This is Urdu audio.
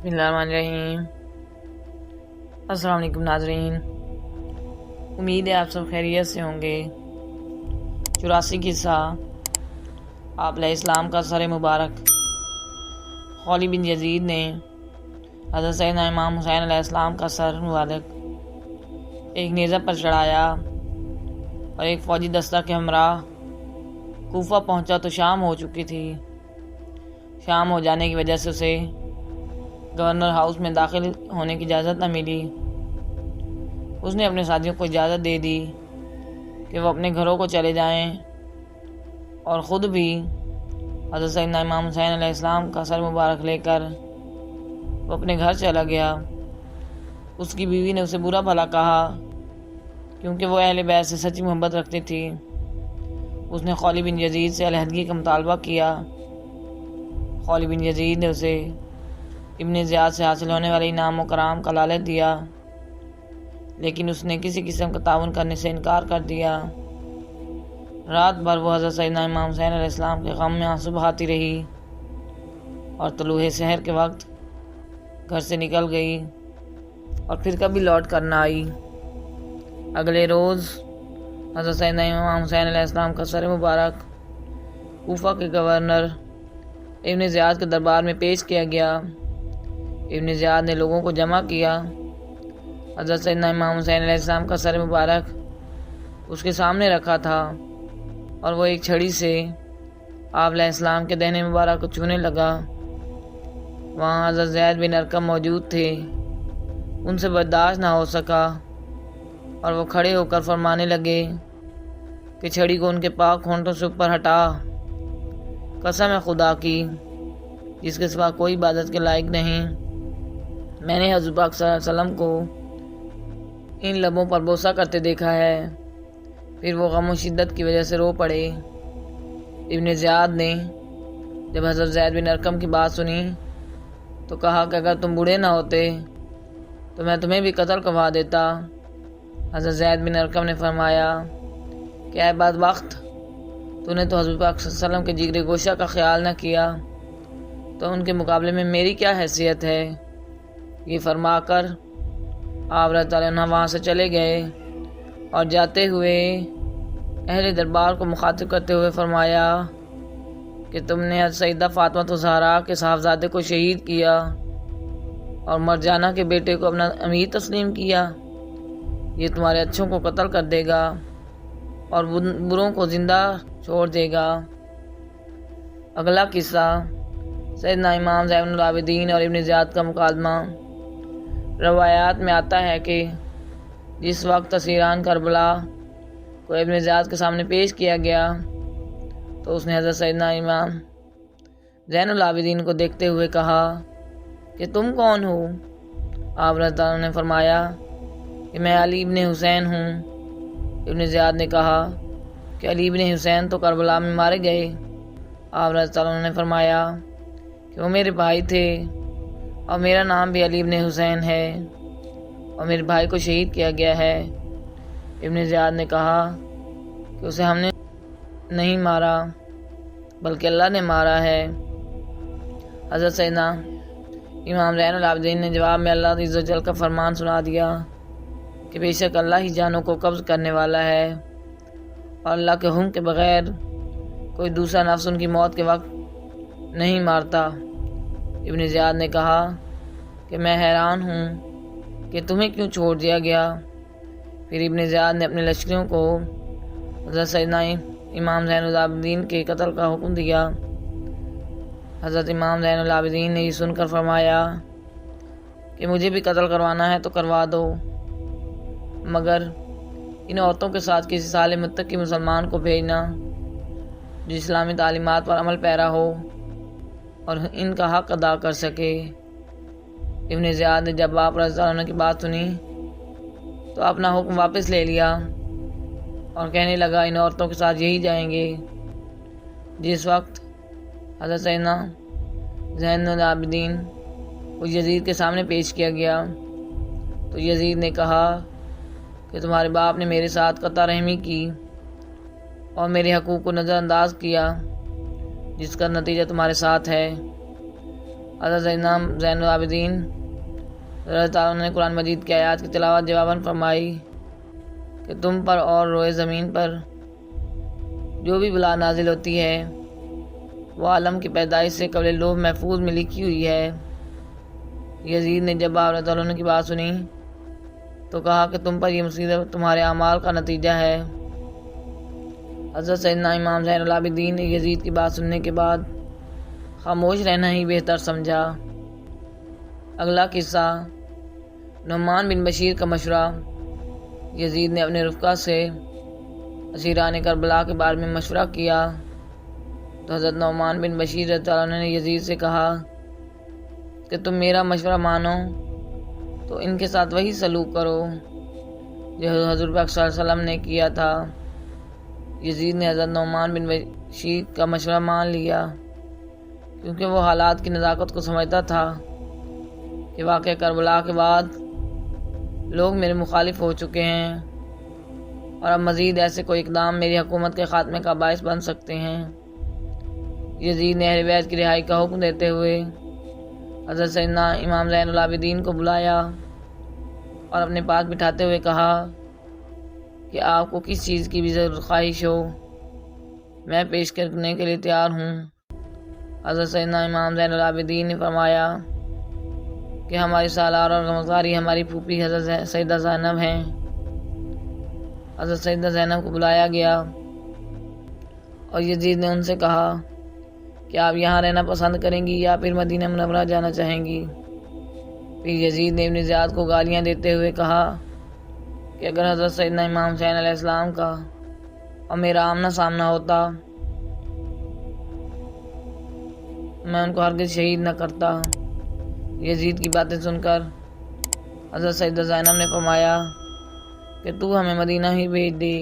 بسم اللہ الرحمن الرحیم۔ السلام علیکم ناظرین، امید ہے آپ سب خیریت سے ہوں گے۔ 84 قصہ آپ علیہ السلام کا سر مبارک۔ خولی بن یزید نے حضرت سیدنا امام حسین علیہ السلام کا سر مبارک ایک نیزہ پر چڑھایا اور ایک فوجی دستہ کے ہمراہ کوفہ پہنچا تو شام ہو چکی تھی۔ شام ہو جانے کی وجہ سے اسے گورنر ہاؤس میں داخل ہونے کی اجازت نہ ملی۔ اس نے اپنے ساتھیوں کو اجازت دے دی کہ وہ اپنے گھروں کو چلے جائیں اور خود بھی حضرت سیدنا امام حسین علیہ السلام کا سر مبارک لے کر وہ اپنے گھر چلا گیا۔ اس کی بیوی نے اسے برا بھلا کہا کیونکہ وہ اہل بیت سے سچی محبت رکھتی تھی۔ اس نے خولی بن یزید سے علیحدگی کا مطالبہ کیا۔ خولی بن یزید نے اسے ابن زیاد سے حاصل ہونے والے انعام و کرام کا لالچ دیا، لیکن اس نے کسی قسم کا تعاون کرنے سے انکار کر دیا۔ رات بھر وہ حضرت سیدنا امام حسین علیہ السلام کے غم میں آنسو بہاتی رہی اور طلوع سحر کے وقت گھر سے نکل گئی اور پھر کبھی لوٹ کر نہ آئی۔ اگلے روز حضرت سیدنا امام حسین علیہ السلام کا سر مبارک کوفہ کے گورنر ابن زیاد کے دربار میں پیش کیا گیا۔ ابن زیاد نے لوگوں کو جمع کیا۔ حضرت سیدنا امام حسین علیہ السلام کا سر مبارک اس کے سامنے رکھا تھا اور وہ ایک چھڑی سے آپ علیہ السلام کے دہنے مبارک کو چھونے لگا۔ وہاں حضرت زید بن ارقم موجود تھے۔ ان سے برداشت نہ ہو سکا اور وہ کھڑے ہو کر فرمانے لگے کہ چھڑی کو ان کے پاک ہونٹوں سے اوپر ہٹا۔ قسم ہے خدا کی جس کے سوا کوئی عبادت کے لائق نہیں، میں نے حضور پاک صلی اللہ علیہ وسلم کو ان لبوں پر بوسہ کرتے دیکھا ہے۔ پھر وہ غم و شدت کی وجہ سے رو پڑے۔ ابن زیاد نے جب حضرت زید بن ارقم کی بات سنی تو کہا کہ اگر تم بوڑھے نہ ہوتے تو میں تمہیں بھی قتل کروا دیتا۔ حضرت زید بن ارقم نے فرمایا کہ اے بدبخت، تو نے تو حضور پاک صلی اللہ علیہ وسلم کے جگر گوشہ کا خیال نہ کیا، تو ان کے مقابلے میں میری کیا حیثیت ہے؟ یہ فرما کر آپ رضی اللہ عنہ وہاں سے چلے گئے اور جاتے ہوئے اہل دربار کو مخاطب کرتے ہوئے فرمایا کہ تم نے سیدہ فاطمہ الزہرا کے صاحبزادے کو شہید کیا اور مرجانہ کے بیٹے کو اپنا امیر تسلیم کیا۔ یہ تمہارے اچھوں کو قتل کر دے گا اور بروں کو زندہ چھوڑ دے گا۔ اگلا قصہ سیدنا امام زین العابدین اور ابن زیاد کا مکالمہ۔ روایات میں آتا ہے کہ جس وقت اسیران کربلا کو ابن زیاد کے سامنے پیش کیا گیا تو اس نے حضرت سیدنا امام زین العابدین کو دیکھتے ہوئے کہا کہ تم کون ہو؟ آپ رضی اللہ عنہ نے فرمایا کہ میں علی ابن حسین ہوں۔ ابن زیاد نے کہا کہ علی ابن حسین تو کربلا میں مارے گئے۔ آپ رضی اللہ عنہ نے فرمایا کہ وہ میرے بھائی تھے اور میرا نام بھی علی ابن حسین ہے اور میرے بھائی کو شہید کیا گیا ہے۔ ابن زیاد نے کہا کہ اسے ہم نے نہیں مارا بلکہ اللہ نے مارا ہے۔ حضرت سیدنا امام زین العابدین نے جواب میں اللہ عز و جل کا فرمان سنا دیا کہ بے شک اللہ ہی جانوں کو قبض کرنے والا ہے اور اللہ کے حکم کے بغیر کوئی دوسرا نفس ان کی موت کے وقت نہیں مارتا۔ ابن زیاد نے کہا کہ میں حیران ہوں کہ تمہیں کیوں چھوڑ دیا گیا۔ پھر ابن زیاد نے اپنے لشکریوں کو حضرت سیدنا امام زین العابدین کے قتل کا حکم دیا۔ حضرت امام زین العابدین نے یہ سن کر فرمایا کہ مجھے بھی قتل کروانا ہے تو کروا دو، مگر ان عورتوں کے ساتھ کسی صالح متقی مسلمان کو بھیجنا جو اسلامی تعلیمات پر عمل پیرا ہو اور ان کا حق ادا کر سکے۔ ابن زیاد نے جب آپ رضی اللہ عنہ کی بات سنی تو اپنا حکم واپس لے لیا اور کہنے لگا ان عورتوں کے ساتھ یہی جائیں گے۔ جس وقت حضرت سیدنا زین العابدین کو یزید کے سامنے پیش کیا گیا تو یزید نے کہا کہ تمہارے باپ نے میرے ساتھ قطع رحمی کی اور میرے حقوق کو نظر انداز کیا، جس کا نتیجہ تمہارے ساتھ ہے۔ حضرت سیدنا زین العابدین رضی اللہ تعالیٰ عنہ نے قرآن مجید کی آیات کی تلاوت جواباً فرمائی کہ تم پر اور روئے زمین پر جو بھی بلا نازل ہوتی ہے وہ عالم کی پیدائش سے قبل لوح محفوظ میں لکھی ہوئی ہے۔ یزید نے جب آپ رضی اللہ عنہ کی بات سنی تو کہا کہ تم پر یہ مصیبت تمہارے اعمال کا نتیجہ ہے۔ حضرت سیدنا امام زین العابدین نے یزید کی بات سننے کے بعد خاموش رہنا ہی بہتر سمجھا۔ اگلا قصہ، نعمان بن بشیر کا مشورہ۔ یزید نے اپنے رفقا سے اسیران کربلا کے بارے میں مشورہ کیا تو حضرت نعمان بن بشیر رضی اللہ عنہ نے یزید سے کہا کہ تم میرا مشورہ مانو تو ان کے ساتھ وہی سلوک کرو جو حضور پاک صلی اللہ علیہ وسلم نے کیا تھا۔ یزید نے حضرت نعمان بن بشیر کا مشورہ مان لیا کیونکہ وہ حالات کی نزاکت کو سمجھتا تھا کہ واقعہ کربلا کے بعد لوگ میرے مخالف ہو چکے ہیں اور اب مزید ایسے کوئی اقدام میری حکومت کے خاتمے کا باعث بن سکتے ہیں۔ یزید نے اہل بیت کی رہائی کا حکم دیتے ہوئے حضرت سیدنا امام زین العابدین کو بلایا اور اپنے پاس بٹھاتے ہوئے کہا کہ آپ کو کس چیز کی بھی ضرورت خواہش ہو میں پیش کرنے کے لیے تیار ہوں۔ حضرت سیدنا امام زین العابدین نے فرمایا کہ ہماری سالار اور غمگساری ہماری پھوپھی حضرت سیدہ زینب ہیں۔ حضرت سیدہ زینب کو بلایا گیا اور یزید نے ان سے کہا کہ آپ یہاں رہنا پسند کریں گی یا پھر مدینہ منورہ جانا چاہیں گی۔ پھر یزید نے ابن زیاد کو گالیاں دیتے ہوئے کہا کہ اگر حضرت سیدنا امام حسین علیہ السلام کا اور میرا آمنا سامنا ہوتا میں ان کو ہرگز شہید نہ کرتا۔ یزید کی باتیں سن کر حضرت سیدہ زینب نے فرمایا کہ تو ہمیں مدینہ ہی بھیج دے۔